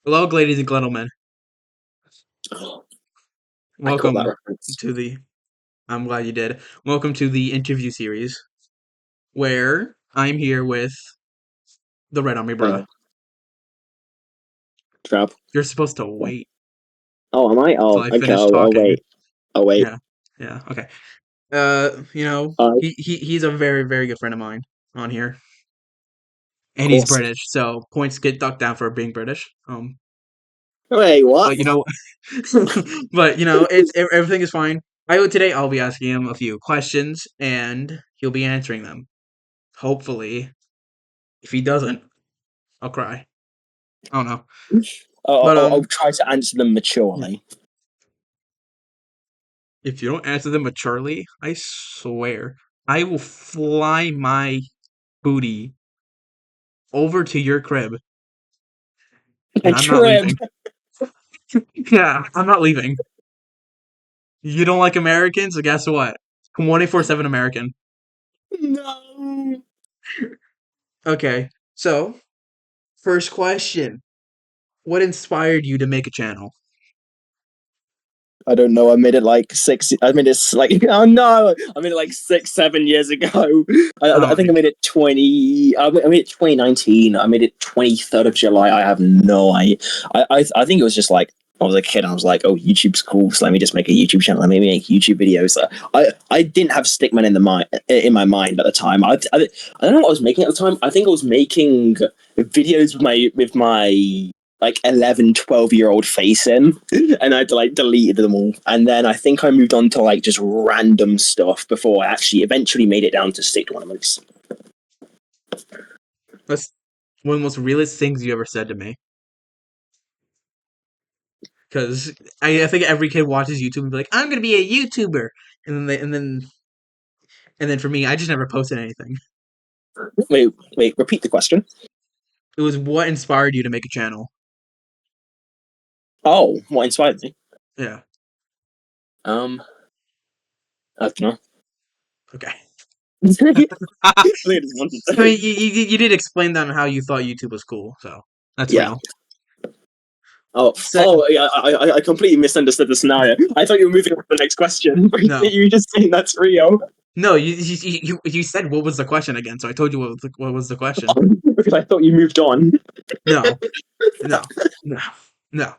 Hello, ladies and gentlemen. I caught that Welcome reference. to the. I'm glad you did. Welcome to the interview series where I'm here with the Red Army Bruh. Uh, Trap. You're supposed to wait Oh, am I? till Oh, I okay. finish I'll talking. wait. I'll wait. Yeah, yeah, okay. Of He's a very very good friend of mine on here, and he's course. British, so points get ducked down for being British. Wait, what? But but everything is fine. Today I'll be asking him a few questions, and he'll be answering them. Hopefully, if he doesn't, I'll cry. I don't know. But I'll try to answer them yeah. maturely. If you don't answer them maturely, I swear I will fly my booty over to your crib, A and I'm not trip. leaving. Yeah, I'm not leaving. You don't like Americans? So guess what? 24/7 American. No. Okay, so first question: what inspired you to make a channel? I don't know. I made it like six. I made it like oh no! I made it like 6, 7 years ago. I Oh think I made it 20. I made it 2019. I made it 23rd of July. I have no idea. I think it was just like I was a kid. I was like, oh, YouTube's cool. So let me just make a YouTube channel. Let me make YouTube videos. I didn't have Stickman in my mind at the time. I don't know what I was making at the time. I think I was making videos with my like 11, 12-year-old face in, and I'd like deleted them all. And then I think I moved on to like just random stuff before I actually eventually made it down to state tournaments. That's one of the most realest things you ever said to me. Because I think every kid watches YouTube and be like, "I'm gonna be a YouTuber," and then for me, I just never posted anything. Wait, repeat the question. It was what inspired you to make a channel. Oh, what inspired me? Yeah. Um, I don't know. Okay. I think I just wanted I mean, to. you did explain that on how you thought YouTube was cool, so that's Yeah. real. Oh, Second, yeah. I completely misunderstood the scenario. I thought you were moving on to the next question. no, You were just saying that's real. no, you said what was the question again, so I told you what was the question. Because I thought you moved on. No, no, no, no.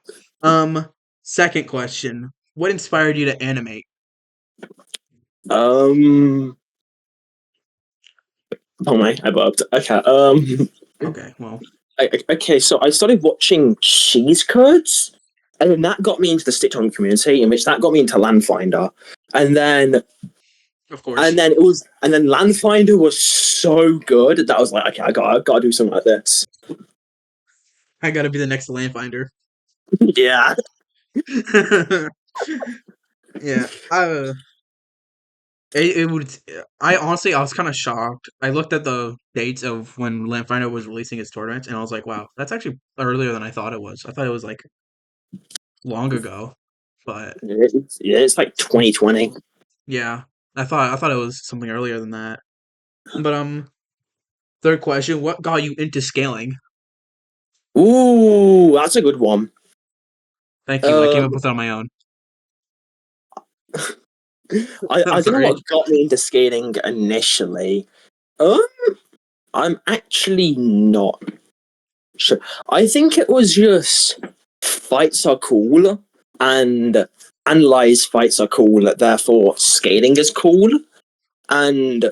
Um, Second question: what inspired you to animate? Um. Oh my, I burped. Okay. Okay, well, Okay. So I started watching Cheese Curds, and then that got me into the Stitch On community, in which that got me into Landfinder, and then of course, and then Landfinder was so good that I was like, okay, I gotta do something like this. I gotta be the next Landfinder. Yeah. Yeah, it would. I honestly, I was kind of shocked. I looked at the dates of when Landfinder was releasing his tournaments, and I was like, "Wow, that's actually earlier than I thought it was." I thought it was like long ago, but It's like 2020. yeah, I thought it was something earlier than that. But third question: what got you into scaling? Ooh, that's a good one. Thank you. I came up Um, with it on my own. I'm I don't know sorry. what got me into skating initially. Um, I'm actually not sure. I think it was just fights are cool and analyze fights are cool, therefore skating is cool. And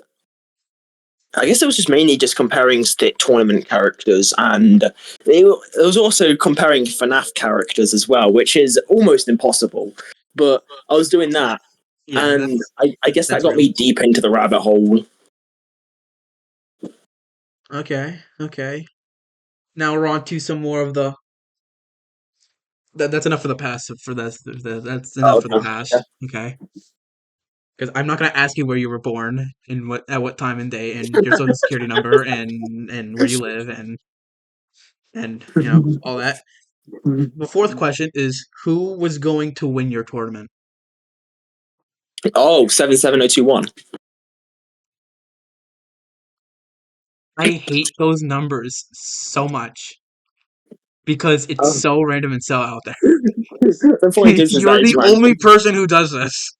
I guess it was just mainly just comparing state tournament characters, and it was also comparing FNAF characters as well, which is almost impossible. But I was doing that, Yeah, and I guess that that's got real. me deep into the rabbit hole. Okay, okay. Now we're on to some more of the. That's enough for the past. That's enough for the Okay. past. Okay. Because I'm not gonna ask you where you were born and what at what time and day and your social security number and where you live and all that. The fourth question is who was going to win your tournament? Oh, 77021. I hate those numbers so much. because it's Um, so random and so out there. the point is You're that it's the only random. person who does this.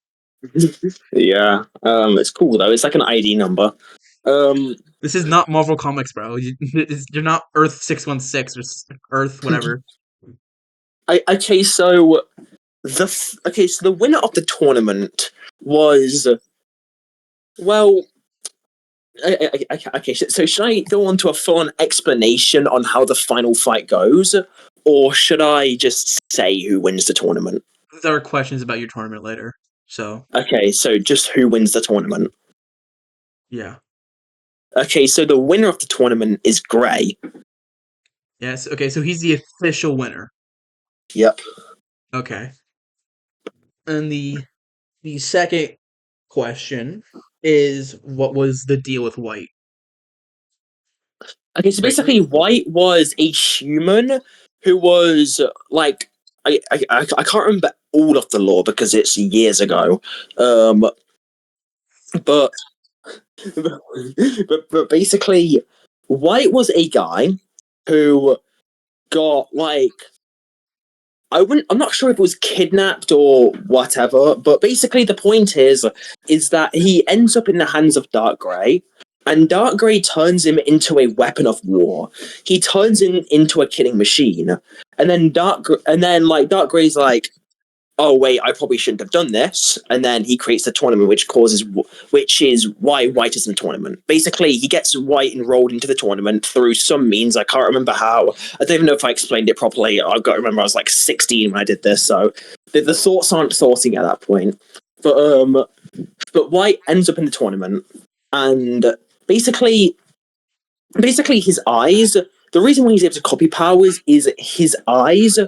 Yeah. It's cool though. It's like an ID number. Um, This is not Marvel Comics, bro. You're not Earth 616 or Earth whatever. okay, so the winner of the tournament was, well. Okay, so should I go on to a full-on explanation on how the final fight goes, or should I just say who wins the tournament? There are questions about your tournament later, so Okay, so just who wins the tournament. yeah. Okay, so the winner of the tournament is Gray. Yes. Okay. So he's the official winner. Yep. Okay. And the second question is what was the deal with White? Okay, so Right. basically, White was a human who was like, I can't remember all of the lore because it's years ago. But but basically, White was a guy who got like, I'm not sure if it was kidnapped or whatever, but basically the point is that he ends up in the hands of Dark Grey, and Dark Grey turns him into a weapon of war. He turns him into a killing machine, and then Dark Grey's like, oh wait, I probably shouldn't have done this, and then he creates the tournament, which is why White is in the tournament. Basically, he gets White enrolled into the tournament through some means. I can't remember how. I don't even know if I explained it properly. I've got to remember I was like 16 when I did this, so the thoughts aren't thoughting at that point. But White ends up in the tournament, and basically, his eyes. The reason why he's able to copy powers is his eyes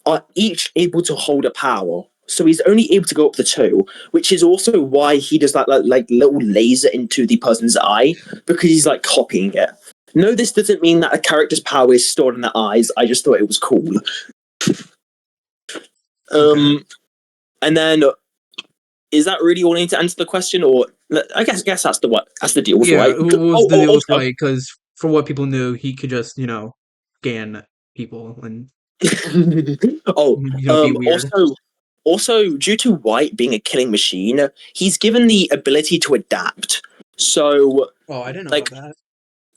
are each able to hold a power. So he's only able to go up to two, which is also why he does that like little laser into the person's eye, because he's like copying it. No, this doesn't mean that a character's power is stored in their eyes. I just thought it was cool. Okay. Um, and then is that really all I need to answer the question, or I guess that's the deal with Yeah. White. What was Oh, the deal with also, White? Because for what people knew, he could just scan people and oh, be weird. also, due to White being a killing machine, he's given the ability to adapt. So, Oh, I didn't know like, about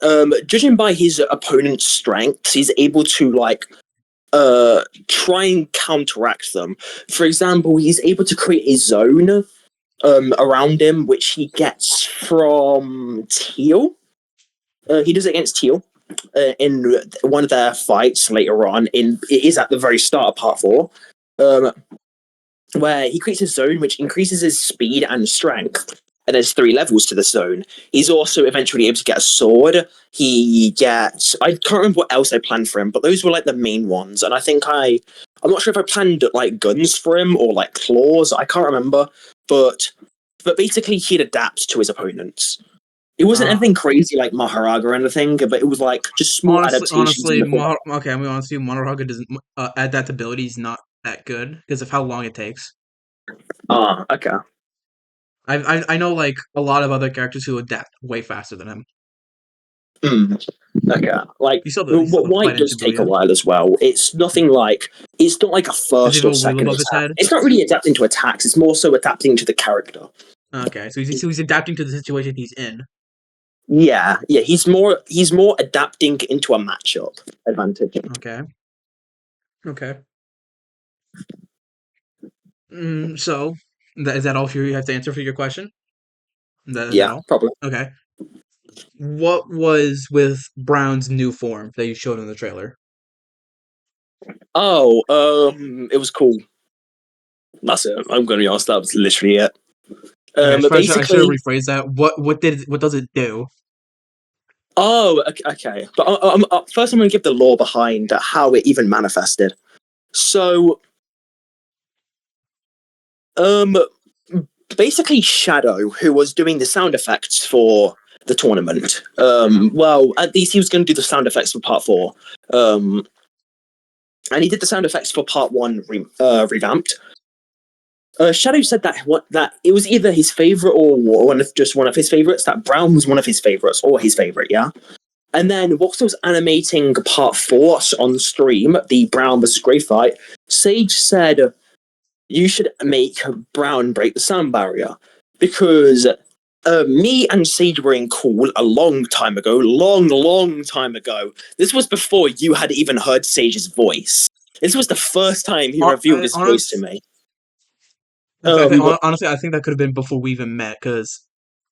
that. judging by his opponent's strengths, he's able to try and counteract them. For example, he's able to create a zone around him, which he gets from Teal. He does it against Teal in one of their fights later on. It is at the very start of part 4, where he creates a zone which increases his speed and strength. And there's 3 levels to the zone. He's also eventually able to get a sword. He gets, I can't remember what else I planned for him, but those were like the main ones. And I'm not sure if I planned like guns for him or like claws. I can't remember, but basically he'd adapt to his opponents. It wasn't Uh, anything crazy like Maharaga or anything, but it was like just small adaptations in honestly, the form. okay. I'm gonna be honest with you. Monoraga doesn't adaptability is not that good because of how long it takes. Ah, okay. I know like a lot of other characters who adapt way faster than him. Hmm. Okay, like He still have White fight does take a Shibuya. while as well. It's not like a Does he first have or a wheel second above his attack. head? It's not really adapting to attacks. It's more so adapting to the character. Okay, so he's adapting to the situation he's in. Yeah. He's more adapting into a matchup advantage. Okay, okay. So is that all you have to answer for your question? Is that Yeah, all? probably. Okay. What was with Brown's new form that you showed in the trailer? Oh, it was cool. That's it. I'm going to be honest. That was literally it. Okay, I should have Basically, rephrased that. What does it do? oh, okay. But first, I'm going to give the lore behind how it even manifested. So, um, basically, Shadow, who was doing the sound effects for the tournament, well, at least he was going to do the sound effects for part 4. And he did the sound effects for part 1 revamped. Shadow said that it was either his favorite or one of his favorites. That Brown was one of his favorites or his favorite, yeah. And then whilst I was animating part 4 on stream, the Brown vs. Grey fight, Sage said, you should make Brown break the sound barrier. Because me and Sage were in call a long time ago. Long time ago. This was before you had even heard Sage's voice. This was the first time he revealed his voice to me. Honestly, I think that could have been before we even met, because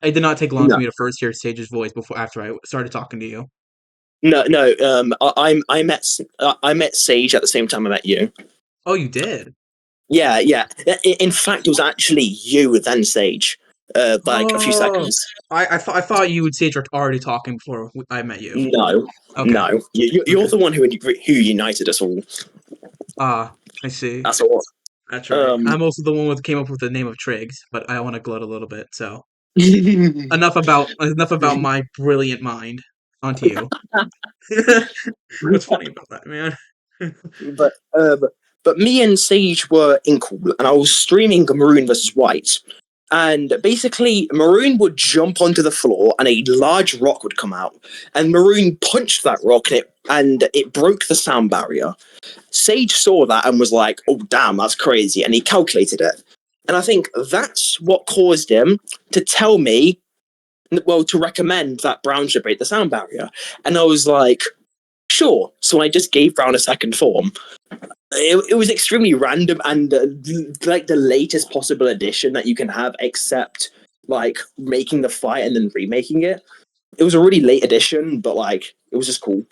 it did not take long for No, me to first hear Sage's voice before after I started talking to you. no. I met Sage at the same time I met you. Oh, you did? Yeah, yeah. In fact, it was actually you then Sage. Like a few Oh, seconds. I thought you and Sage were already talking before I met you. No, Okay, no. You're okay. the one who united us all. Ah, I see. That's all. That's right. Um. I'm also the one who came up with the name of Triggs, but I want to gloat a little bit. So enough about my brilliant mind. Onto you. What's funny about that, man? but but me and Sage were in call, and I was streaming Maroon versus White. And basically, Maroon would jump onto the floor, and a large rock would come out. And Maroon punched that rock, and it broke the sound barrier. Sage saw that and was like, "Oh damn, that's crazy," and he calculated it. And I think that's what caused him to tell me, well, to recommend that Brown should break the sound barrier. And I was like, sure. So I just gave Brown a second form. It was extremely random and like the latest possible addition that you can have, except like making the fight and then remaking it. It was a really late addition, but like it was just cool.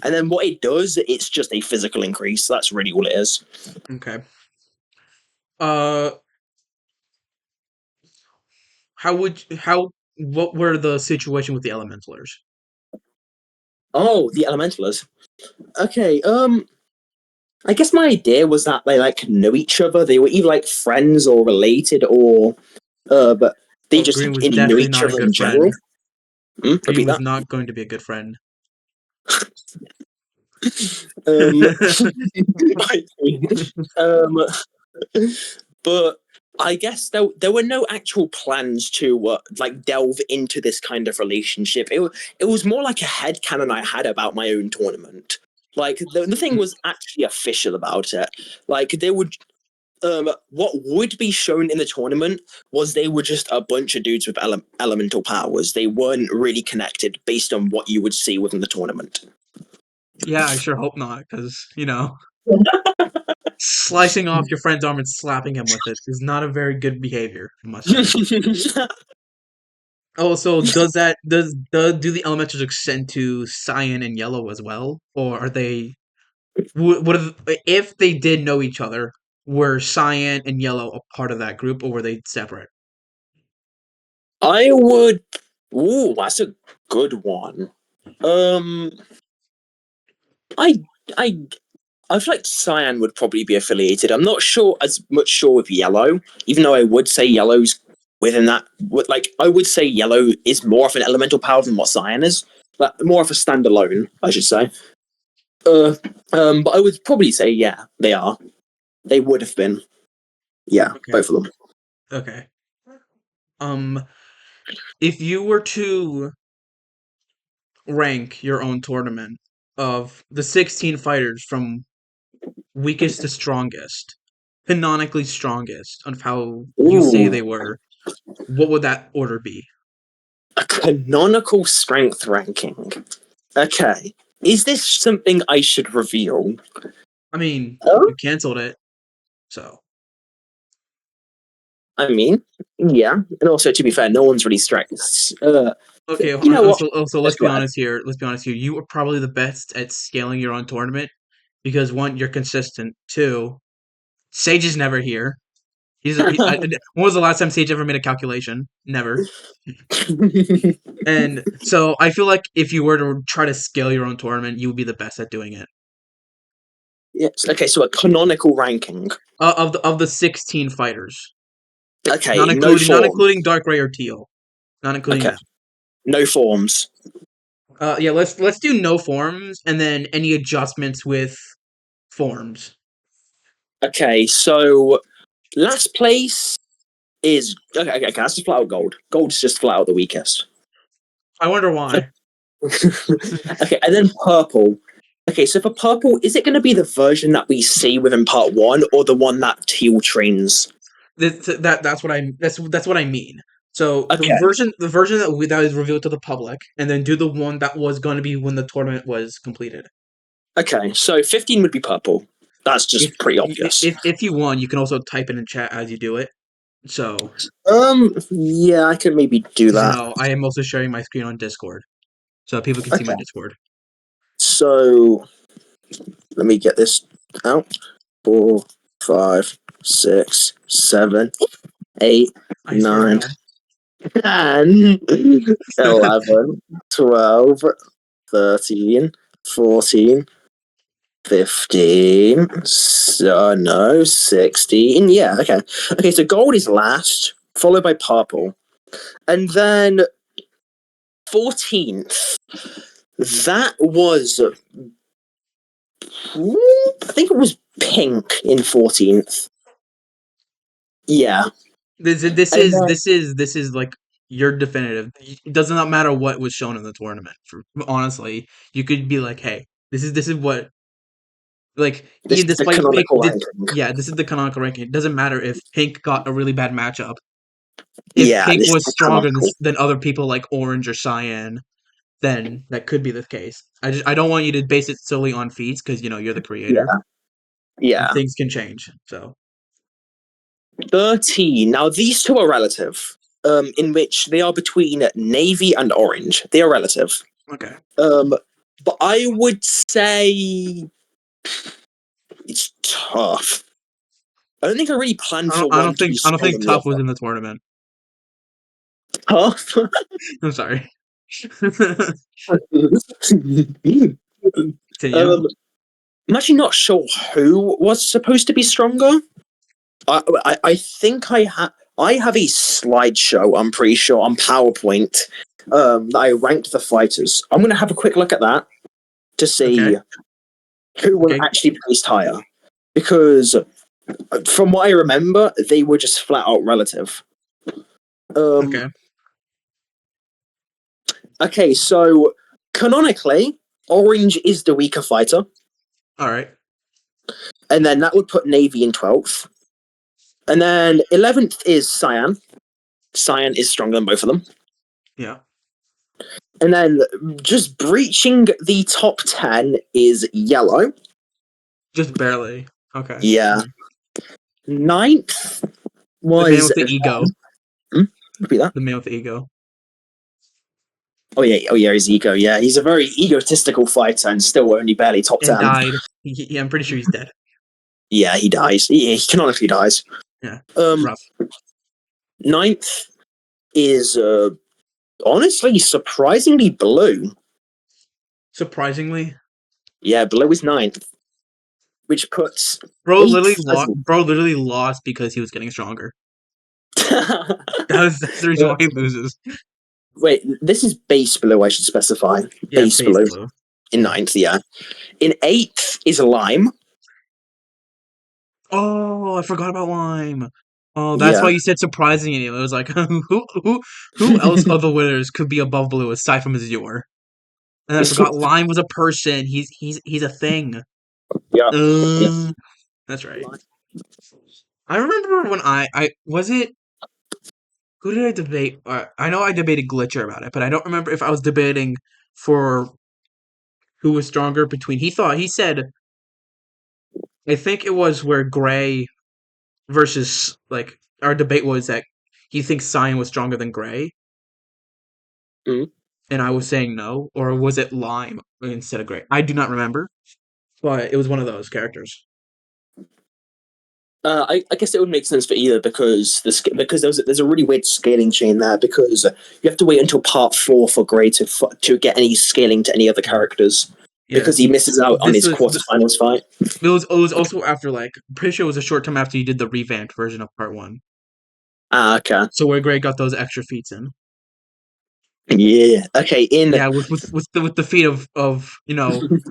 And then what it does, it's just a physical increase. That's really all it is. Okay. Uh, what were the situation with the Elementalers? Oh, the Elementalers. Okay, I guess my idea was that they like know each other. They were either like friends or related, or but they Oh, just Green was knew definitely each not a other in good general. friend. Green Repeat was that. not going to be a good friend. Um, um, but I guess there were no actual plans to like delve into this kind of relationship. It was more like a headcanon I had about my own tournament. Like the thing was actually official about it. Like they would what would be shown in the tournament was they were just a bunch of dudes with elemental powers. They weren't really connected based on what you would see within the tournament. Yeah, I sure hope not, because slicing off your friend's arm and slapping him with it is not a very good behavior, I must say. Oh, so do the elementals extend to cyan and yellow as well, or are they what are if they did know each other? Were cyan and yellow a part of that group, or were they separate? I would. Ooh, that's a good one. Um, I, I, I feel like Cyan would probably be affiliated. I'm not sure as much sure with Yellow, even though I would say Yellow's within that. Like, I would say Yellow is more of an elemental power than what Cyan is. Like, more of a standalone, I should say. Uh, but I would probably say, yeah, they are. They would have been. Yeah, Okay, both of them. okay. Um, if you were to rank your own tournament of the 16 fighters from weakest to strongest, canonically strongest, of how you say Ooh, they were, what would that order be? a canonical strength ranking. Okay. Is this something I should reveal? I mean, Oh, you canceled it, so I mean, yeah. And also, to be fair, no one's really stressed. okay. You know what? Also, Let's let's be go ahead. honest here. Let's be honest here. You are probably the best at scaling your own tournament because one, you're consistent. Two, Sage is never here. When was the last time Sage ever made a calculation? Never. And so I feel like if you were to try to scale your own tournament, you would be the best at doing it. Yes. Okay, so a canonical ranking. Of the 16 fighters, Okay, no not form. including Dark Ray or Teal, not including Okay, them. no forms. Yeah, let's do no forms and then any adjustments with forms. Okay, so last place is okay. That's just flat out gold. Gold's just flat out the weakest. I wonder why. Okay, and then purple. Okay, so for purple, is it going to be the version that we see within part one, or the one that Teal trains? That's what I mean. So Okay, the version that is revealed to the public, and then do the one that was going to be when the tournament was completed. okay, so 15 would be purple. That's If just pretty obvious. if you want, you can also type it in chat as you do it. So, Yeah, I could maybe do because that. I am also sharing my screen on Discord, so that people can see Okay, my Discord. so let me get this out. 4, 5, 6, 7, 8, I swear to 9, God. 10, 11, 12, 13, 14, 15. So, no, 16. Yeah, okay. Okay, so gold is last, followed by purple. And then 14th. That was, I think it was pink in 14th. Yeah. And then, This is like your definitive. It does not matter what was shown in the tournament. Honestly, you could be like, hey, this is what like this even is the despite Pink canonical did. ranking. Yeah, this is the canonical ranking. It doesn't matter if Pink got a really bad matchup. If Yeah, Pink this is was the stronger canonical. than other people like Orange or Cyan, then that could be the case. I don't want you to base it solely on feats because you're the creator Yeah, and yeah. things can change. So 13. Now, these two are relative, in which they are between navy and orange. They are relative. okay, Um, but I would say it's tough. I don't think I really planned for one to be I don't stronger think than the Tough was other. in the tournament. Tough? I'm sorry. Continue. um, I'm actually not sure who was supposed to be stronger. I think I have a slideshow. I'm pretty sure on PowerPoint that I ranked the fighters. I'm gonna have a quick look at that to Okay. see who was Okay. actually placed higher, because from what I remember, they were just flat out relative. Um, Okay. okay, so canonically, Orange is the weaker fighter, All right. and then that would put Navy in 12th. And then 11th is Cyan. Cyan is stronger than both of them. Yeah. And then just breaching the top 10 is Yellow. Just barely. Okay. Yeah. Mhm. Ninth The man was with the ego. Hmm? Repeat that. The man with the ego. Oh yeah, his ego. Yeah, he's a very egotistical fighter and still only barely top And 10. died. I'm pretty sure he's dead. Yeah, he dies. He canonically dies. Yeah. Um, Rough. ninth is honestly surprisingly Blue. Surprisingly, Yeah, Blue is ninth, which puts bro literally eighth as lost. Bro literally lost because he was getting stronger. That's the reason Uh, why he loses. wait, this is base Blue, I should specify. Yeah, Base base Blue blue. in Yeah. ninth, yeah. In eighth is Lime. Oh, I forgot about Lime. Oh, that's Yeah. why you said surprising. It was like who else of the winners could be above blue aside from Azure? And I forgot Lime was a person. He's a thing. Yeah. Yeah. Uh, that's right. I remember when I was it. Who did I debate? I know I debated Glitcher about it, but I don't remember if I was debating for who was stronger between. He said I think it was where Gray versus like our debate was that he thinks Cyan was stronger than Gray, Mm. and I was saying no, or was it Lime instead of Gray? I do not remember, but it was one of those characters. I guess it would make sense for either, because because there's a really weird scaling chain there, because you have to wait until part 4 for Gray to get any scaling to any other Yeah, characters, yeah. because he misses out on This his was quarterfinals fight. it was also after like I'm pretty sure it was a short time after you did the revamped version of part one. Ah, okay. So where Gray got those extra feats in. Yeah. Okay. In Yeah, with the feat of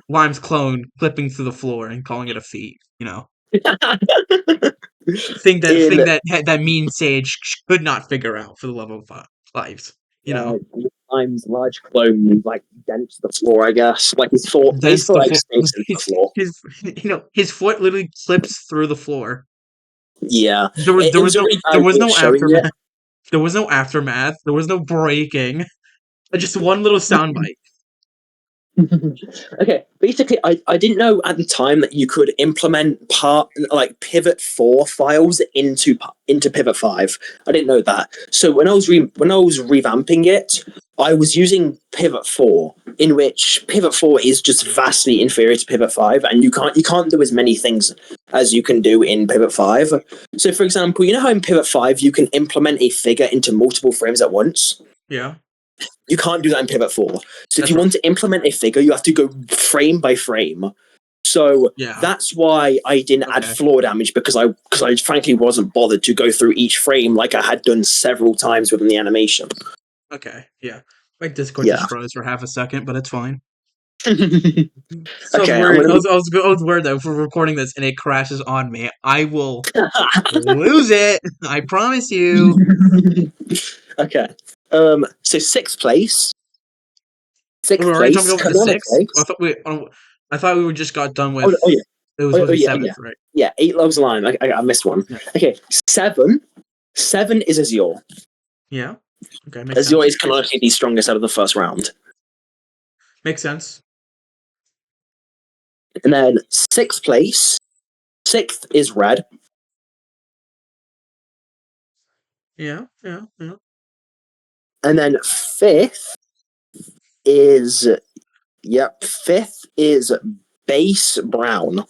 Lime's clone flipping through the floor and calling it a feat. in That mean Sage could not figure out for the love of lives. You yeah, know. times large clone like dents the floor, I guess. Like his foot Dents basically the like floor. sinks into the floor. His foot literally slips through the floor. Yeah. There was It, there it was was a no really there bad was way of no showing it. aftermath. There was no aftermath. There was no breaking. Just one little soundbite. Okay, basically, I didn't know at the time that you could implement pivot 4 files into pivot 5. I didn't know that. So when I was revamping it, I was using pivot 4, in which pivot 4 is just vastly inferior to pivot 5, and you can't do as many things as you can do in pivot 5. So for example, you know how in pivot 5 you can implement a figure into multiple frames at once? Yeah, You can't do that in Pivot 4. So if that's you right. want to implement a figure, you have to go frame by frame. So Yeah. that's why I didn't add Okay. floor damage, because I frankly wasn't bothered to go through each frame like I had done several times within the animation. Okay. Yeah. My Discord just Yeah. froze for half a second, but it's fine. Okay, So I was I'm worried. gonna. I was worried though, if we're recording this and it crashes on me, I will lose it. I promise you. Okay. So sixth place. We're Sixth already jumping place. over to Canonical six. place. I thought we were just got done with. Oh yeah. It was supposed to be Yeah. seventh, right? Yeah. 8 loves line. I missed one. Yeah. Okay. 7. 7 is Azure. Yeah. Okay, makes Azure sense. is canonically the strongest out of the first round. Makes sense. And then sixth place, sixth is red. Yeah. Yeah. Yeah. And then fifth is, fifth is base brown.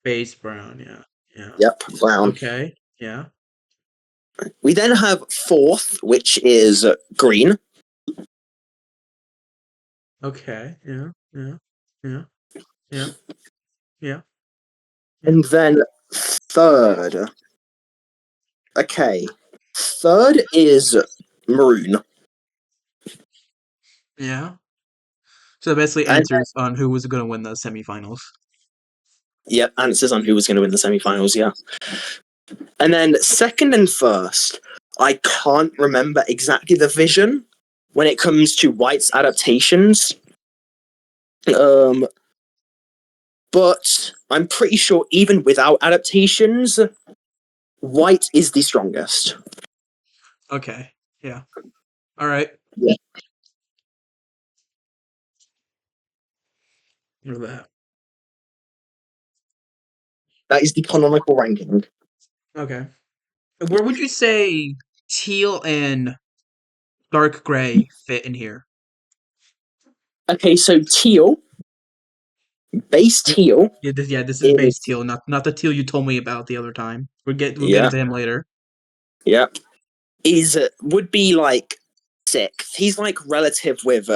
Base brown. Yeah. Yeah. Yep, brown. Okay. Yeah. We then have fourth, which is green. Okay. Yeah. Yeah. Yeah. Yeah. Yeah. Yeah. And then third. Okay. Third is maroon. Yeah. So basically And answers on who was going to win the semifinals. yep, answers on who was going to win the semifinals, yeah. And then second and first, I can't remember exactly the vision when it comes to White's adaptations. But I'm pretty sure even without adaptations, White is the strongest. Okay. Yeah. All right. Yeah. Look at that. That is the canonical ranking. Okay. Where would you say teal and dark gray fit in here? Okay, so teal, base teal This is base is teal, not the teal you told me about the other time. We'll get yeah, into him later. yeah, is would be like sixth. He's like relative with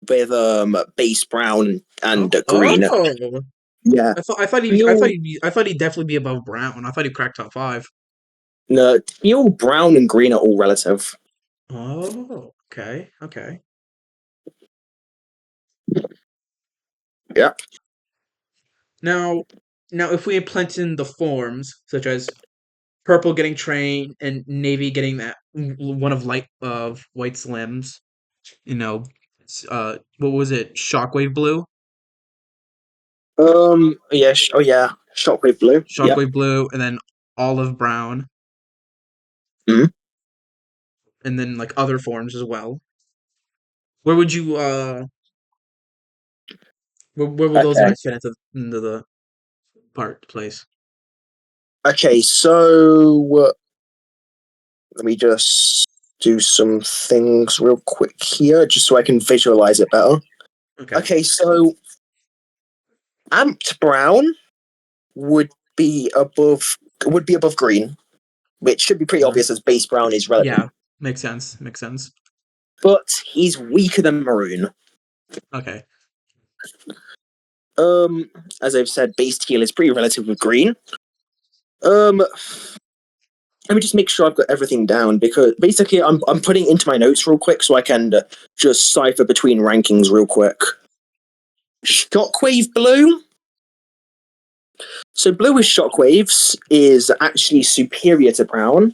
base brown and green. Oh. Yeah, teal, I thought he'd definitely be above brown. I thought he'd crack top five. no, teal, brown, and green are all relative. Oh, okay, okay. Yep. Now, if we implement in the forms such as purple getting train and navy getting that one of white's limbs, you know, what was it? Shockwave blue, Yeah. Oh yeah. Shockwave blue. Yep. shockwave blue, and then olive brown, Mhm. and then like other forms as well. Where would you where will those Okay. guys fit into the place? Okay. So let me just do some things real quick here, just so I can visualize it better. Okay. Okay. So amped brown would be above green, which should be pretty Uh, obvious as base brown is relative. yeah, makes sense. Makes sense. But he's weaker than maroon. Okay. Um, as I've said, base teal is pretty relative with green. Let me just make sure I've got everything down, because basically I'm putting into my notes real quick so I can just cipher between rankings real quick. Shockwave blue. So blue with shockwaves is actually superior to brown.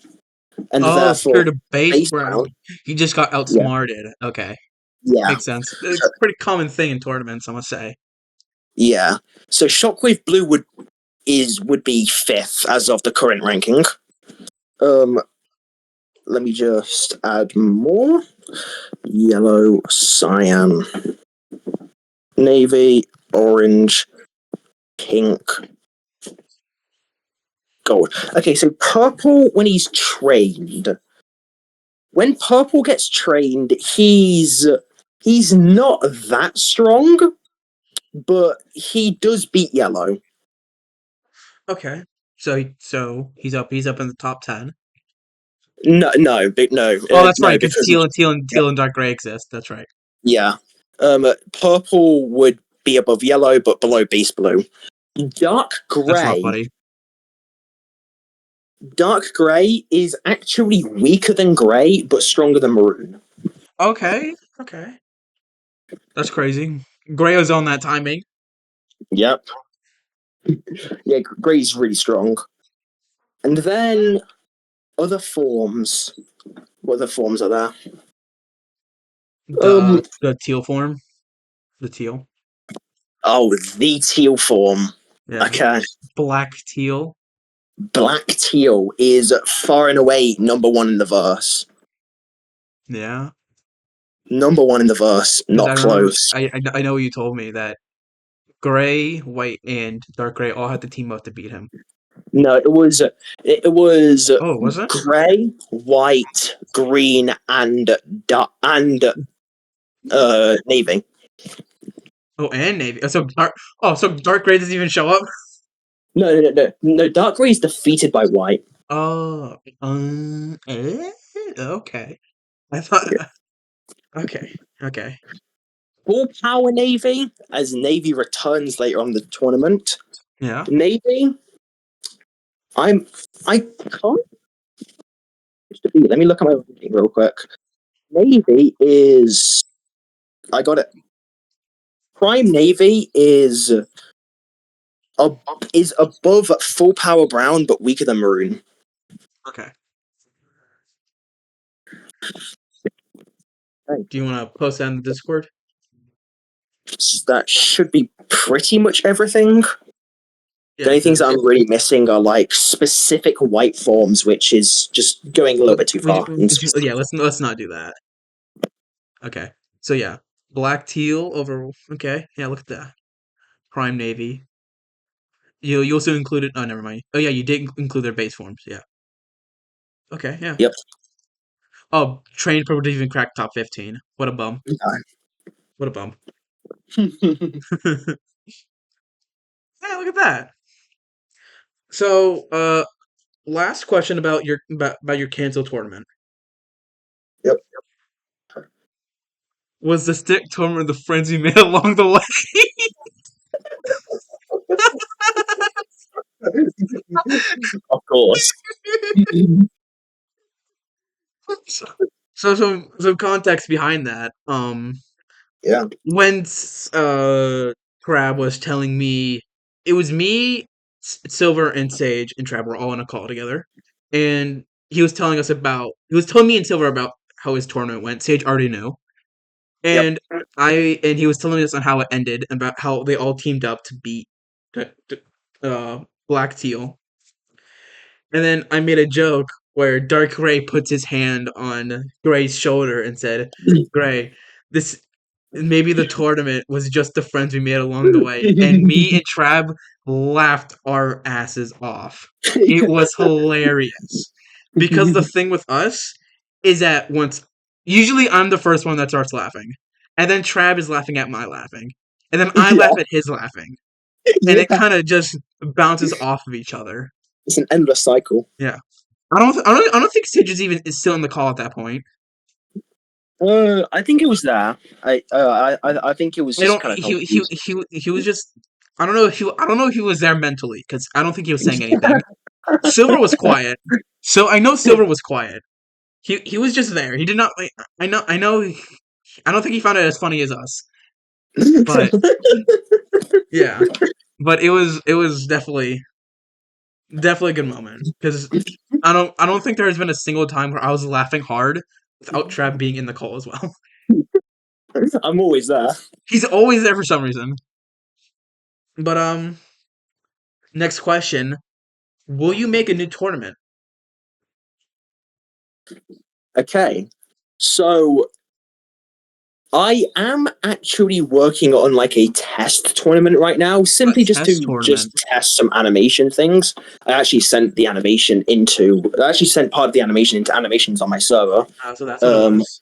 and Oh, therefore pure debate base where round. he just got Yeah, outsmarted. Okay, yeah, makes sense. so, It's a pretty common thing in tournaments, I must say. yeah. So Shockwave Blue would be fifth as of the current ranking. Um, Let me just add more. Yellow, cyan, navy, orange, pink, gold. Okay, so purple when he's trained. When purple gets trained, he's not that strong, but he does beat yellow. Okay, so he's up in the top 10. No, no, Oh, that's right, no, because because teal and dark gray exist. That's right. yeah, purple would be above yellow, but below beast blue. Dark That's rough, gray buddy. Dark grey is actually weaker than grey, but stronger than maroon. Okay, okay, that's crazy. Gray was on that timing. Yep. Yeah, grey's really strong. And then other forms. What other forms are there? Um. The teal form, the teal. Oh, the teal form. Yeah, Okay. black teal. Black teal is far and away number one in the verse. Yeah, Number one in the verse, because not I remember close. I know you told me that gray, white, and dark gray all had to team up to beat him. No, it was Oh, was it? grey, white, green, and navy. Oh, and navy. So dark. Oh, so dark gray doesn't even show up. No. Dark Grey is defeated by White. Oh, okay. I thought. Okay, okay. Full power Navy, as Navy returns later on the tournament. Yeah. Navy, I can't to be. Let me look at my ranking real quick. Navy is I got it. Prime Navy uh, is above full power brown, but weaker than maroon. Okay. Okay. Do you want to post that in the Discord? That should be pretty much everything. The Yeah, only things that because I'm really missing are like specific white forms, which is just going a little bit too far. yeah, let's not do that. Okay. So yeah, black teal over. Okay. Yeah, look at that. Prime navy. You also included. Oh, never mind. Oh yeah, you did include their base forms. Yeah. Okay. Yeah. Yep. Oh, train purple didn't even crack top 15. What a bum. What a bum. Yeah, look at that. So, last question about about your cancel tournament. Yep. Was the stick tournament the friends you made along the way? Of course. so, some context behind that. Yeah. When Crab was telling me, it was me, Silver, and Sage and Crab were all in a call together, and he was telling us about he was telling me and Silver about how his tournament went. Sage already knew, Yep. and he was telling us on how it ended and about how they all teamed up to beat Black Teal. And then I made a joke where Dark Gray puts his hand on Gray's shoulder and said, "Gray, this maybe the tournament was just the friends we made along the way." And me and Trab laughed our asses off. It was hilarious. Because the thing with us is that once usually I'm the first one that starts laughing. And then Trab is laughing at my laughing. And then I Yeah. laugh at his laughing. And it Yeah. kind of just bounces off of each other. It's an endless cycle. Yeah. I don't think Sage is still in the call at that point. I think it was there. I think it was I just don't kind of confused. he was just I don't know if he was there mentally cuz I don't think he was saying anything. Silver was quiet. So I know Silver was quiet. He was just there. He did not like I know I don't think he found it as funny as us. But yeah. But it was definitely Definitely a good moment because I don't think there has been a single time where I was laughing hard without Trav being in the call as well. I'm always there. He's always there for some reason. But next question: will you make a new tournament? Okay. So I am actually working on like a test tournament right now, A simply just test to tournament. just test some animation things. I actually sent part of the animation into animations on my server. So that's what it Um, was.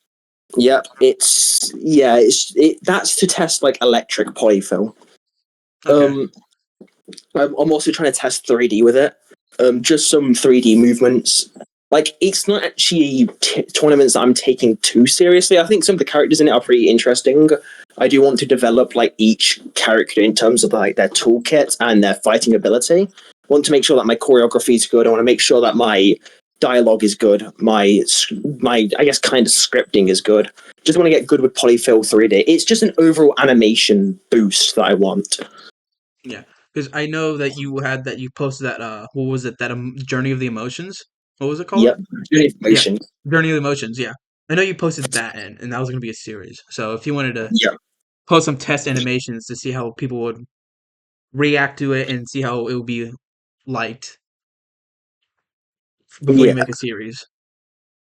yeah, that's to test like electric polyfill. Okay. Um, I'm also trying to test 3D with it. Just some 3D movements. Like it's not actually tournaments that I'm taking too seriously. I think some of the characters in it are pretty interesting. I do want to develop like each character in terms of like their toolkit and their fighting ability. I want to make sure that my choreography is good. I want to make sure that my dialogue is good. My I guess kind of scripting is good. Just want to get good with polyfill 3D. It's just an overall animation boost that I want. Yeah, because I know that you posted that what was it, that Journey of the Emotions? What was it called? Yep, Yeah, information. Journey of the Emotions. Yeah, I know you posted that, and that was gonna be a series. So if you wanted to Yep. post some test animations to see how people would react to it and see how it would be liked before you Yeah. make a series.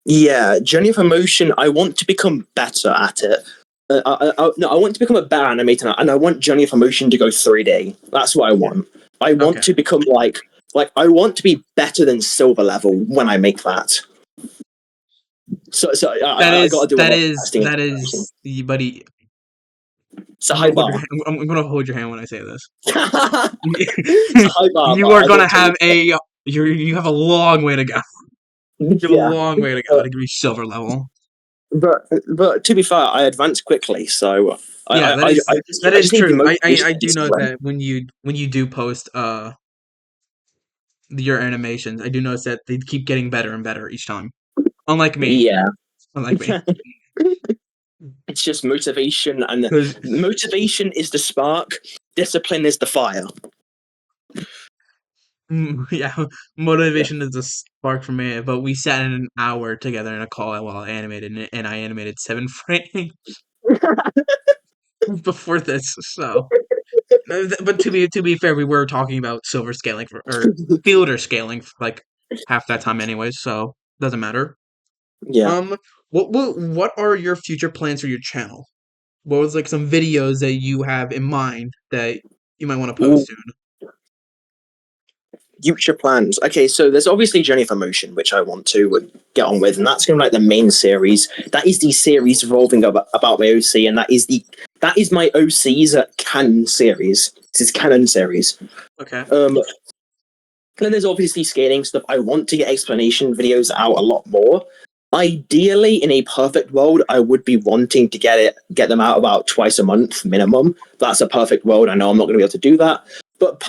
Yeah, Journey of Emotion. I want to become better at it. No, I want to become a better animator, and I want Journey of Emotion to go 3D. That's what I Yeah. want. I want Okay. to become like I want to be better than silver level when I make that. So That I got is to do a that lot of is testing and that preparation. is, buddy. It's a I'm gonna high hold your bar. hand. I'm gonna hold your hand when I say this. It's a high bar, but You are I gonna got to. have you have a long way to go. You have a Yeah, long way to go but, to be silver level. but to be fair, I advanced quickly, so Yeah, that I is just need the true. motivation I to do know discipline. that when you do post your animations, I do notice that they keep getting better and better each time. Unlike me. Yeah. Unlike me. It's just motivation, and Because motivation is the spark, discipline is the fire. yeah, motivation is a spark for me. But we sat in an hour together in a call while I animated it, and I animated 7 frames before this. So, but to be fair, we were talking about silver scaling or fielder scaling for like half that time, anyways. So doesn't matter. Yeah. Um, what are your future plans for your channel? What was like some videos that you have in mind that you might want to Ooh, post soon? future plans. Okay, so there's obviously Journey of Emotion, which I want to get on with, and that's going to be like the main series. That is the series revolving about my OC, and that is my OC's canon series. It's his canon series. Okay. Um, And then there's obviously scaling stuff. I want to get explanation videos out a lot more. Ideally, in a perfect world, I would be wanting to get them out about twice a month minimum. That's a perfect world. I know I'm not going to be able to do that, but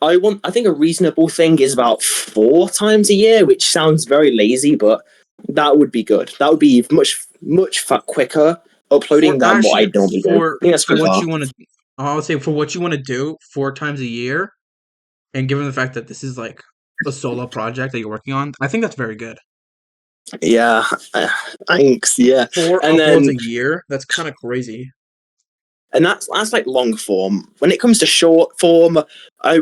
I think a reasonable thing is about 4 times a year, which sounds very lazy, but that would be good. That would be much quicker For uploading than what I actually normally do. I think that's for what bizarre. you want to, I would say for what you want to do 4 times a year, and given the fact that this is like a solo project that you're working on, I think that's very good. Yeah, thanks. Yeah, Four and uploads then a year, that's kind of crazy. and that's like long form. When it comes to short form, I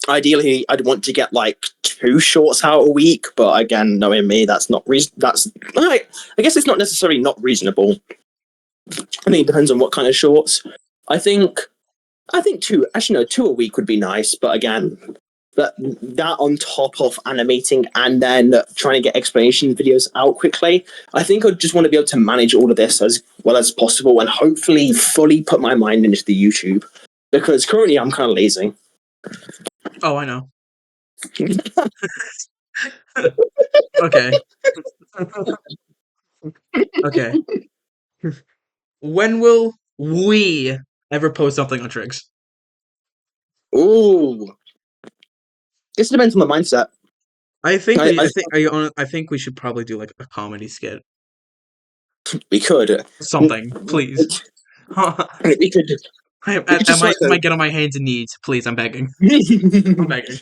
ideally I'd want to get like 2 shorts out a week, but again, knowing me, that's not reason. That's I guess it's not necessarily not reasonable. I think it depends on what kind of shorts. I think I think two. Actually, no, 2 a week would be nice, but again. But that on top of animating and then trying to get explanation videos out quickly, I think I just want to be able to manage all of this as well as possible and hopefully fully put my mind into the YouTube. Because currently I'm kind of lazy. Oh, I know. Okay. Okay. When will we ever post something on Triggs? Ooh, this depends on the mindset. I I think we should probably do like a comedy skit. we could Something, please. we could. We could I just like might get on my hands and knees. Please, I'm begging. I'm begging.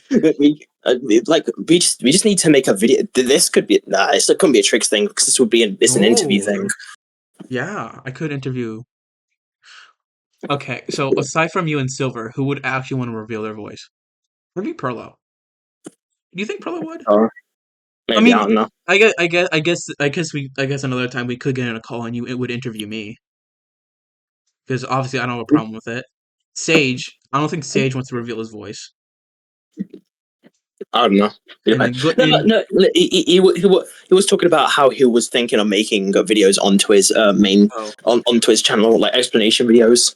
we just need to make a video. This could be this couldn't be a tricks thing because this would be it's an interview Oh, thing. yeah. I could interview. Okay, so aside from you and Silver, who would actually want to reveal their voice? Maybe Perlo. Do you think Perlo would? Or I maybe I mean, don't know. I guess another time we could get in a call and it would interview me because obviously I don't have a problem with it. Sage, I don't think Sage wants to reveal his voice. I don't know. And No, then good no, and no. He was talking about how he was thinking of making videos onto his oh onto his channel, like explanation videos.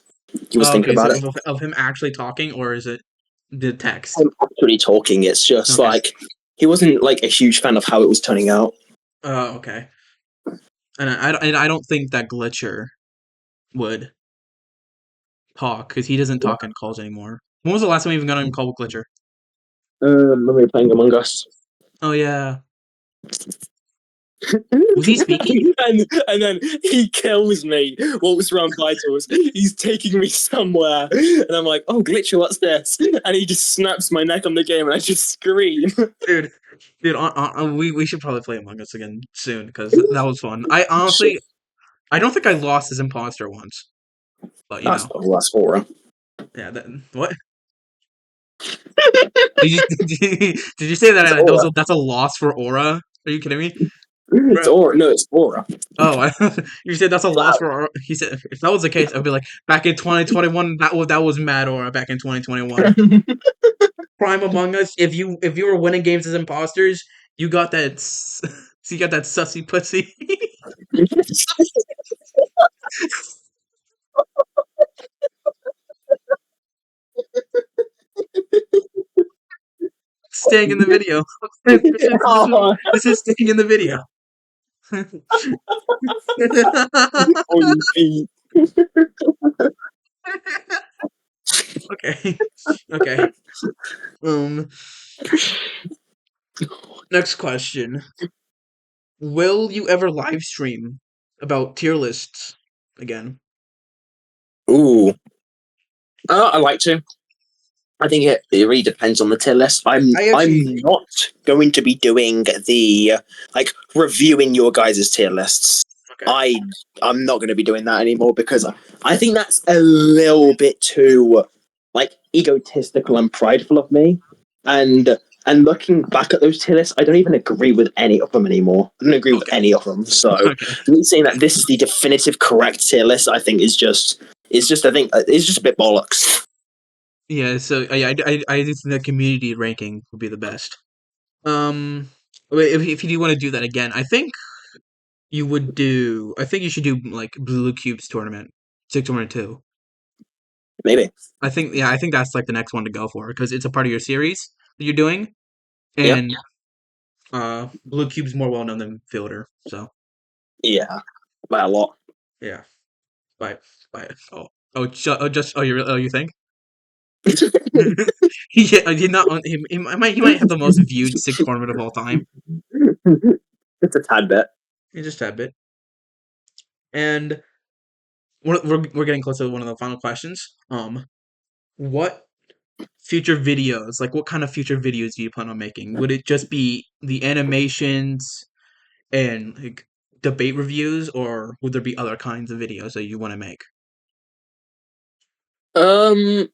He was thinking okay, so about it. of him actually talking or is it the text? I'm actually talking. It's just Okay. like he wasn't like a huge fan of how it was turning out. Okay. And I don't think that Glitcher would talk because he doesn't talk in calls anymore. When was the last time we even got on a call with Glitcher? When we were playing Among Us. Oh yeah, was he speaking? and then he kills me. Walks around Vitals. He's taking me somewhere, and I'm like, "Oh, Glitcher, what's this?" And he just snaps my neck on the game, and I just scream. Dude, we should probably play Among Us again soon because that was fun. I honestly, I don't think I lost as imposter once, but you know, That's horror. yeah. What did you did you say It's that? aura. That's a loss for Aura? Are you kidding me, It's bro? aura. No, it's aura. Oh, you said that's a loss Wow. for Aura. He said if that was the case, I'd be like, back in 2021, that was mad Aura back in 2021. Prime Among Us. If you were winning games as imposters, you got that. You got that sussy pussy. Staying in the video. This is staying in the video. On your feet. Okay. Okay. Um. Next question: will you ever live stream about tier lists again? Ooh. I like to. I think it really depends on the tier list. I I'm actually. not going to be doing the like reviewing your guys' tier lists. Okay. I I'm not going to be doing that anymore because I think that's a little bit too like egotistical and prideful of me. And looking back at those tier lists, I don't even agree with any of them anymore. I don't agree with Okay. any of them. So Okay. me saying that this is the definitive correct tier list, I think is just I think it's just a bit bollocks. Yeah. So yeah, I do think the community ranking would be the best. If you do want to do that again, I think you would do. I think you should do like Blue Cubes tournament, 6 tournament 2. Maybe. I think that's like the next one to go for because it's a part of your series that you're doing, Yeah. and Blue Cube's more well known than Fielder. So Yeah. By a lot. yeah, by you think? Yeah, I did not. He might have the most viewed 6 tournament of all time. It's a tad bit. Just a bit. And we're getting close to one of the final questions. What future videos, like what kind of future videos do you plan on making? Would it just be the animations and like debate reviews, or would there be other kinds of videos that you want to make? Um,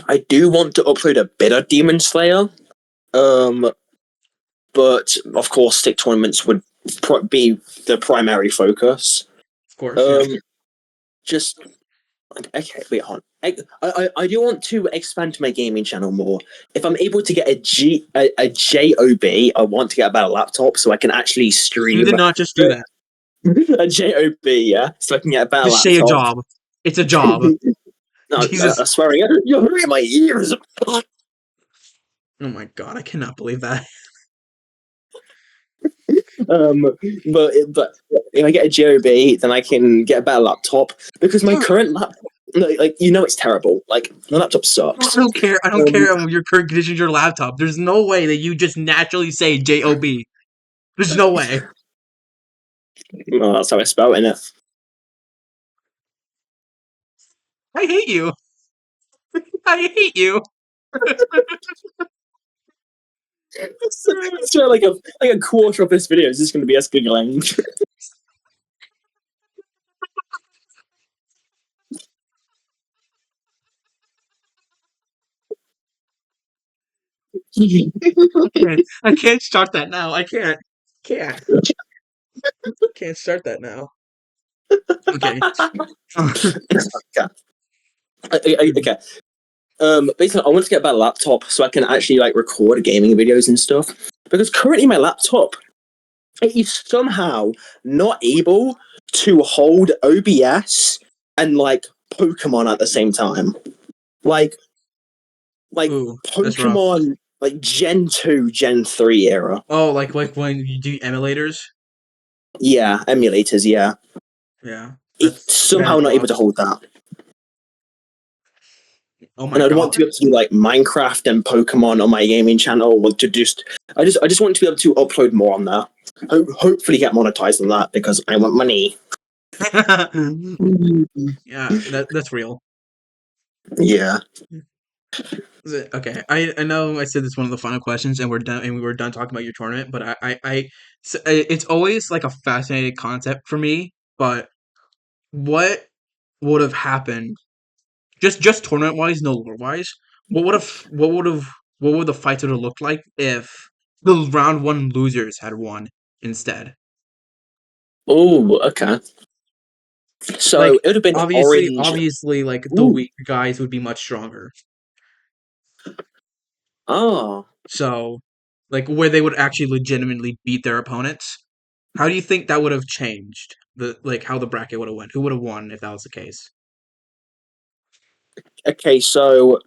I do want to upload a bit of Demon Slayer. Um, but of course, stick tournaments would be the primary focus. Of course, yeah. Um, just okay, wait, hold on. I do want to expand my gaming channel more. If I'm able to get a job, I want to get a better laptop so I can actually You stream did not just do that. a job. Yeah, so I can get a better Just say a laptop. job. It's a job. No, Jesus. I swear, you're hurting my ears. Oh my god, I cannot believe that. Um, but if I get a job, then I can get a better laptop because my current laptop, like it's terrible. Like my laptop sucks. I don't care. I don't Um, care of your current condition, your laptop. There's no way that you just naturally say job. There's no way. well, that's how I spell it, innit? I hate you. I hate you. So like a quarter of this video is just going to be us giggling. I can't start that now. I can't. Can't. Can't start that now. Okay. Okay. Okay. Basically, I want to get a better laptop so I can actually like record gaming videos and stuff. Because currently my laptop, it is somehow not able to hold OBS and like Pokemon at the same time. Like like Ooh, that's rough. Pokemon like Gen 2, Gen 3 era. Oh, like when you do emulators? Yeah, emulators, yeah. Yeah. It's That somehow is not able rough. to hold that. Oh my And I'd want to god. be able to do like Minecraft and Pokemon on my gaming channel. Or to just, I just want to be able to upload more on there. Hopefully, get monetized on that because I want money. Yeah, that's real. Yeah. Okay, I know I said this is one of the final questions, and we're done, and we were done talking about your tournament. But it's always like a fascinating concept for me. But what would have happened, just tournament wise, no lore wise? What would the fights have looked like if the round one losers had won instead? Oh, okay. So Like it would have been obviously, orange. obviously, like the Ooh. weak guys would be much stronger. Oh. So, like where they would actually legitimately beat their opponents. How do you think that would have changed the like how the bracket would have went? Who would have won if that was the case? Okay. So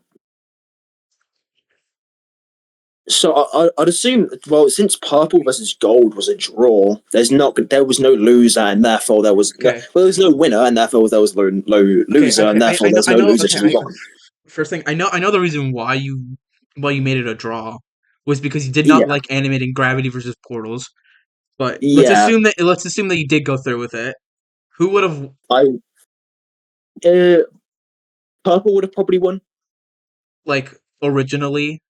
I'd assume, well, since purple versus gold was a draw, there was no loser, and therefore Okay, there was no winner, and therefore there was no okay, loser, okay. and I, therefore I know, there's I no know. loser Okay, to move on. first thing I know the reason why you made it a draw was because you did not Yeah, like animating gravity versus portals. But yeah. let's assume that you did go through with it. Who would have I uh, purple would have probably won. like originally?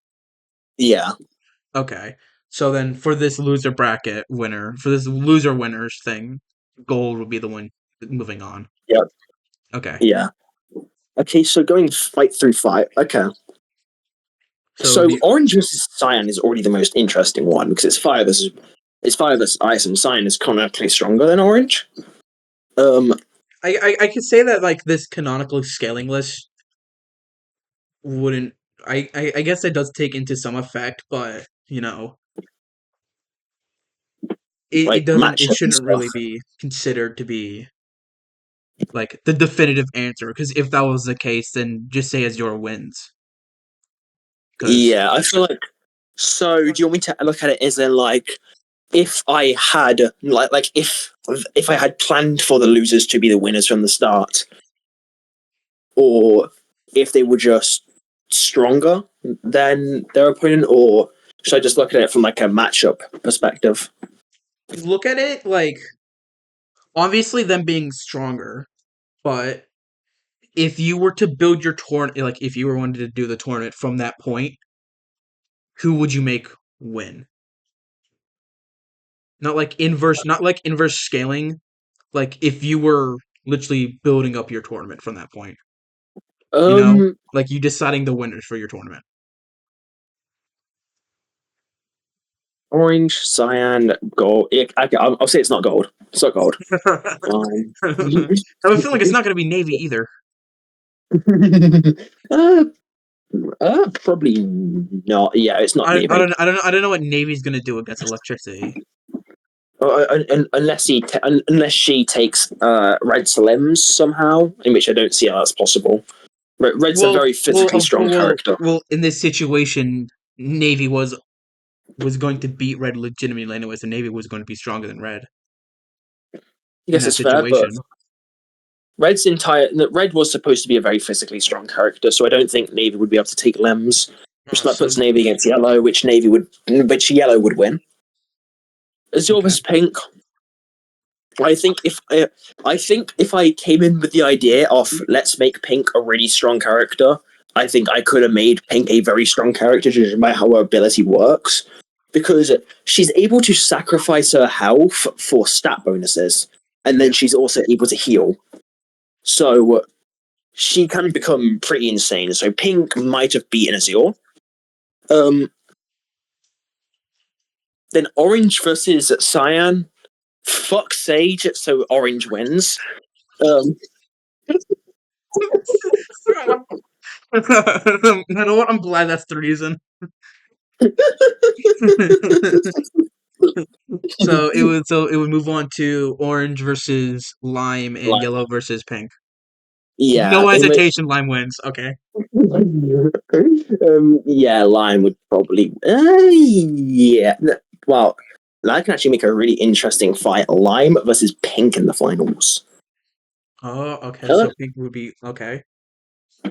Yeah, Okay. So then for this loser bracket winner, for this loser winners thing, gold would be the one moving on. yeah, Okay. yeah. Okay, so going fight through fight. Okay, So it would so be orange versus cyan is already the most interesting one because it's fire versus ice, and cyan is canonically stronger than orange. Um, I could say that like this canonical scaling list wouldn't I guess it does take into some effect, but it like doesn't it matchup and shouldn't stuff. really be considered to be like the definitive answer because if that was the case then just say as your wins because Yeah, I feel like. So, do you want me to look at it as in like if I had like if I had planned for the losers to be the winners from the start, or if they were just stronger than their opponent, or should I just look at it from like a matchup perspective? look at it like obviously them being stronger, but if you were to build your tournament, like if you were wanted to do the tournament from that point, who would you make win? Not like inverse scaling. Like if you were literally building up your tournament from that point, Um, like you deciding the winners for your tournament. orange, cyan, gold. Yeah, okay, I'll say it's not gold. It's not gold. Um, I have a feeling it's not going to be Navy either. uh, probably not. Yeah, it's not Navy. I don't know what Navy's going to do against electricity. Unless she takes Red's limbs somehow, in which I don't see how that's possible. Red's a very physically strong character. In this situation, Navy was going to beat Red legitimately anyway, so Navy was going to be stronger than Red I in guess that it's fair, but situation. Red was supposed to be a very physically strong character, so I don't think Navy would be able to take Lems. Which that So puts Navy against Yellow, which Yellow would win. Azure okay, versus Pink. I think if I came in with the idea of let's make Pink a really strong character, I think I could have made Pink a very strong character just by how her ability works. Because she's able to sacrifice her health for stat bonuses, and then Yeah. she's also able to heal. So she can become pretty insane. So Pink might have beaten Azure. Um, then Orange versus Cyan. Fuck Sage, so Orange wins. Um, You know what? I'm glad that's the reason. So it would move on to orange versus lime and like, yellow versus pink. yeah, No hesitation, lime wins. Okay. yeah, Lion would probably. Yeah. Well, that can actually make a really interesting fight. Lime versus Pink in the finals. Oh, okay. Uh, So pink would be okay.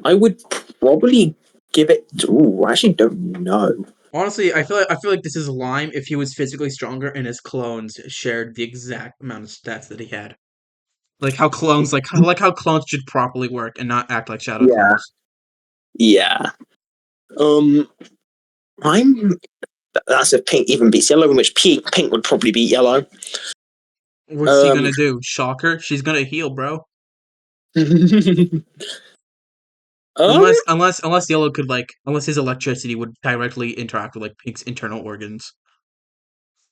I would probably give it. Ooh, I actually don't know. Honestly, I feel like this is lime if he was physically stronger and his clones shared the exact amount of stats that he had. Like how clones should properly work and not act like shadow Yeah, clones. yeah. Um, I'm. That's if Pink even beats Yellow, in which Pink would probably beat Yellow. What's he Um, gonna do? Shocker? She's gonna heal, bro. um, Unless yellow could unless his electricity would directly interact with like pink's internal organs.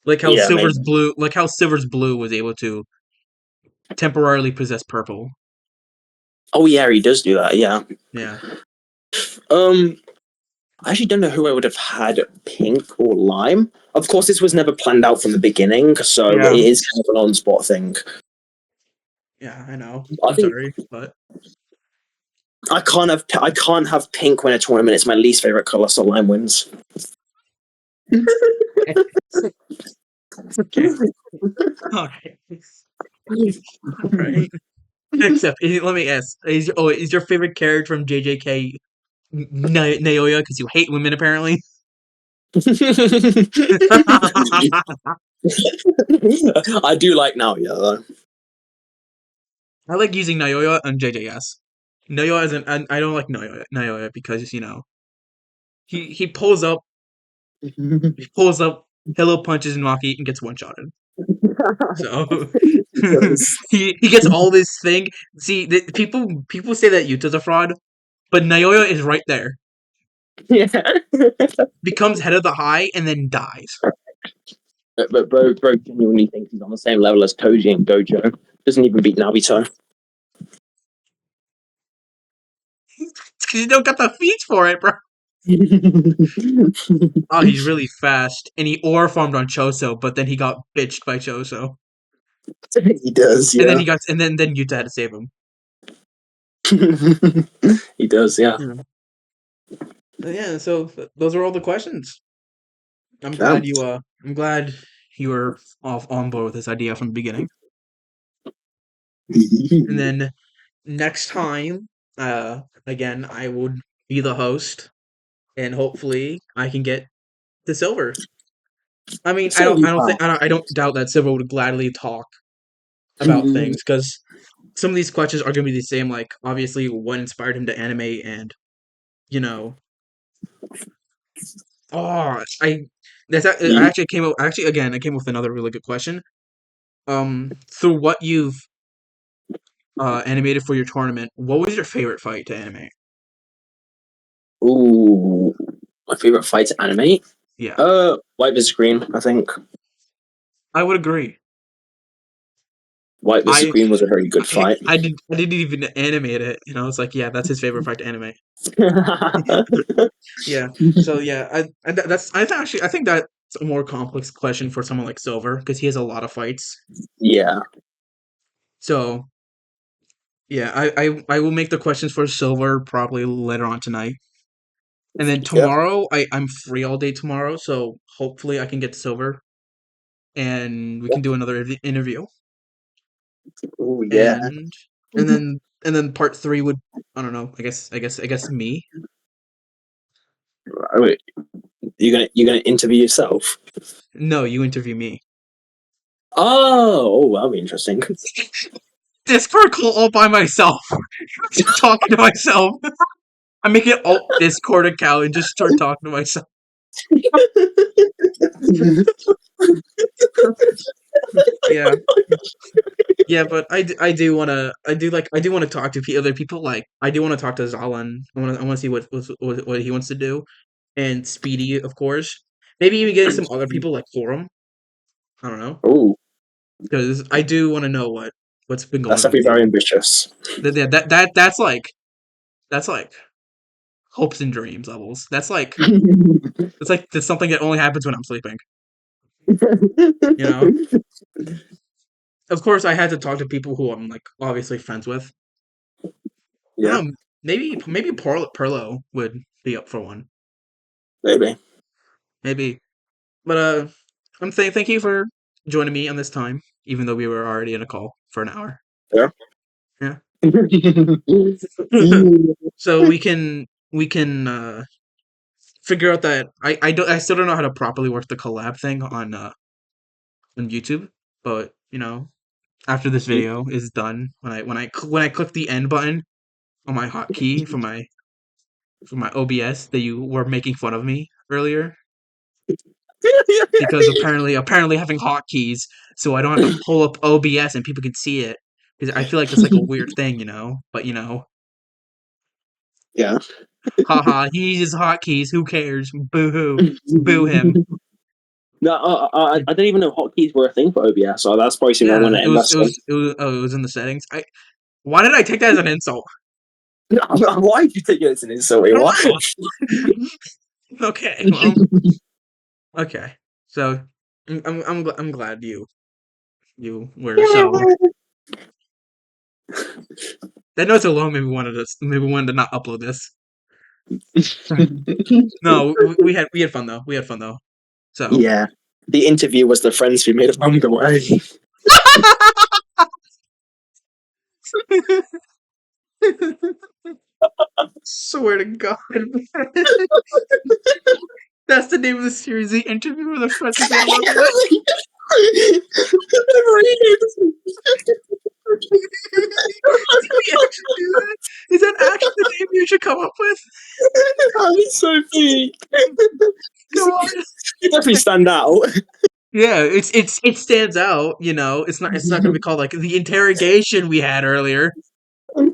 yeah, maybe. Like how silver's blue was able to temporarily possess purple. Oh yeah, he does do that. Yeah. Yeah. Um, I actually don't know who I would have had Pink or Lime. Of course, this was never planned out from the beginning, so it Yeah. is kind of an on-spot thing. Yeah, I know. I I'm think sorry, but I can't have Pink win a tournament. It's my least favorite color, so Lime wins. okay. Alright. Alright. Except let me ask. Is your favorite character from JJK Naoya because you hate women apparently? I do like now, yeah. Though. I like using Naoya on JJS. Naoya isn't. I don't like Naoya because he pulls up, hello punches Maki and gets one shotted. So Yes. he gets all this thing. See, people say that Yuta's a fraud, but Naoya is right there. Yeah. Becomes head of the high and then dies. But bro genuinely thinks he's on the same level as Toji and Gojo. Doesn't even beat Nabito. It's because you don't got the feats for it, bro. Oh, he's really fast, and he ore farmed on Choso, but then he got bitched by Choso, He does, and then yeah. then Yuta had to save him. He does, yeah. Yeah. Yeah. So those are all the questions. Damn. I'm glad you were off on board with this idea from the beginning. And then next time, again, I would be the host, and hopefully I can get the silver. I mean, So you I don't doubt that Silver would gladly talk about things because some of these questions are going to be the same. Like, obviously, what inspired him to animate, and you know, oh, I have. actually came up. Actually, again, I came up with another really good question. Through what you've animated for your tournament, what was your favorite fight to animate? Ooh, my favorite fight to animate? Yeah, White vs Green. I think I would agree. White vs I Green was a very good fight. I didn't even animate it. You know, it's like yeah, that's his favorite fight to animate. Yeah. So yeah, I think that's a more complex question for someone like Silver because he has a lot of fights. Yeah. So yeah, I will make the questions for Silver probably later on tonight. And then Yeah. tomorrow I'm free all day tomorrow, so hopefully I can get Silver and we can do another interview. Oh yeah. And and then part 3 would I don't know, I guess me. Wait, you're gonna interview yourself? No, you interview me. Oh, that'll be interesting. Discord call all by myself, just talking to myself. I make an alt Discord account and just start talking to myself. Yeah, yeah, but I do want to I do want to talk to other people. Like I do want to talk to Zalan. I want to see what he wants to do, and Speedy, of course. Maybe even getting some other people like Forum. I don't know, Oh, because I do want to know what's been that's going on definitely with very you. ambitious. That's like hopes and dreams levels. That's something that only happens when I'm sleeping. You know. Of course, I had to talk to people who I'm like obviously friends with. I Yeah, don't know. Maybe Perlo would be up for one. maybe. Maybe. But I'm saying thank you for joining me on this time, even though we were already in a call for an hour. Yeah. Yeah. Yeah. So we can figure out that I still don't know how to properly work the collab thing on YouTube, but after this video is done, when I click the end button on my hotkey for my OBS that you were making fun of me earlier because apparently having hotkeys so I don't have to pull up OBS and people can see it because I feel like that's like a weird thing, But Yeah. haha, he uses hotkeys. Who cares? Boo hoo, boo him. No, I didn't even know hotkeys were a thing for OBS, so that's probably something I'm going Yeah, to invest in. it was in the settings. Why did I take that as an insult? Why did you take it as an insult? I What? don't know. Okay, well, okay. So I'm glad you were so. That note alone maybe wanted to not upload this. No, we had fun though. We had fun though. So Yeah. The interview was the friends we made along the way. swear to God, that's the name of the series. The interview with the friends we made along the way. Did we actually do that? Is that actually the name you should come up with? It's so big. Come on. You definitely stand out. Yeah, it stands out. It's not gonna be called like the interrogation we had earlier. Oh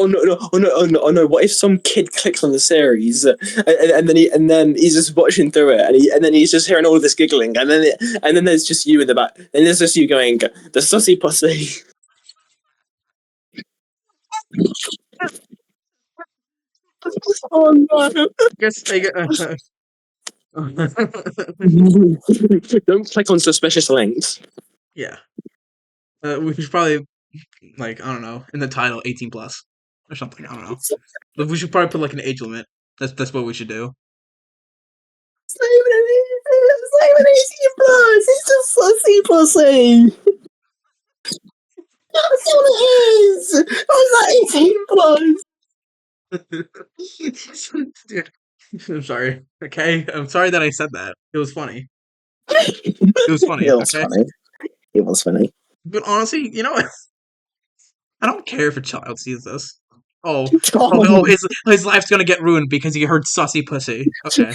no no oh no oh no oh no! What if some kid clicks on the series and then he's just watching through it and then he's just hearing all this giggling and then there's just you in the back and there's just you going the sussy pussy. Oh no! Guess Don't click on suspicious links. yeah. We should probably like I don't know in the title 18 plus or something. I don't know. But we should probably put like an age limit. That's what we should do. It's not even 18 plus. It's just sussy pussy. That's all it is. How's that 18 plus? Dude, I'm sorry. Okay, I'm sorry that I said that. It was funny. It was funny. It was Okay, funny. It was funny. but honestly, I don't care if a child sees this. Oh, Oh. his life's gonna get ruined because he heard sussy pussy. Okay.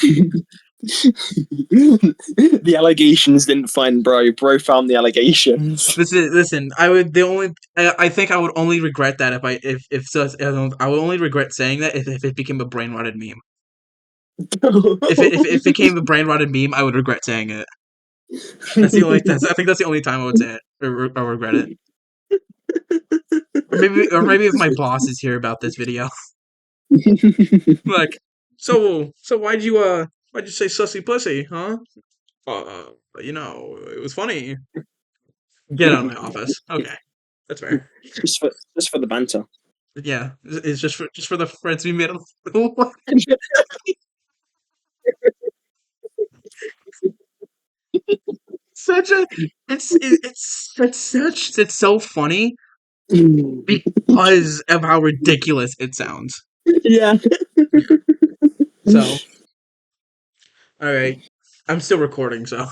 The allegations didn't find bro. Bro found the allegations. Listen. I think I would only regret that if sus. I would only regret saying that if it became a brain rotted meme. If it became a brain rotted meme, I would regret saying it. I think that's the only time I would say it or regret it. Or maybe if my boss is here about this video, like, so why'd you say sussy pussy, huh? It was funny. Get out of my office. Okay, that's fair. just for the banter. Yeah, it's just for the friends we made. Such a it's so funny because of how ridiculous it sounds. Yeah. So, all right, I'm still recording, so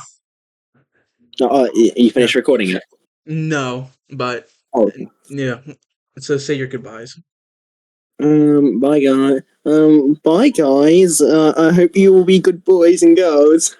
You Yeah. finished recording it? No, but Oh, yeah. So say your goodbyes. bye guys. Bye guys. I hope you will be good boys and girls.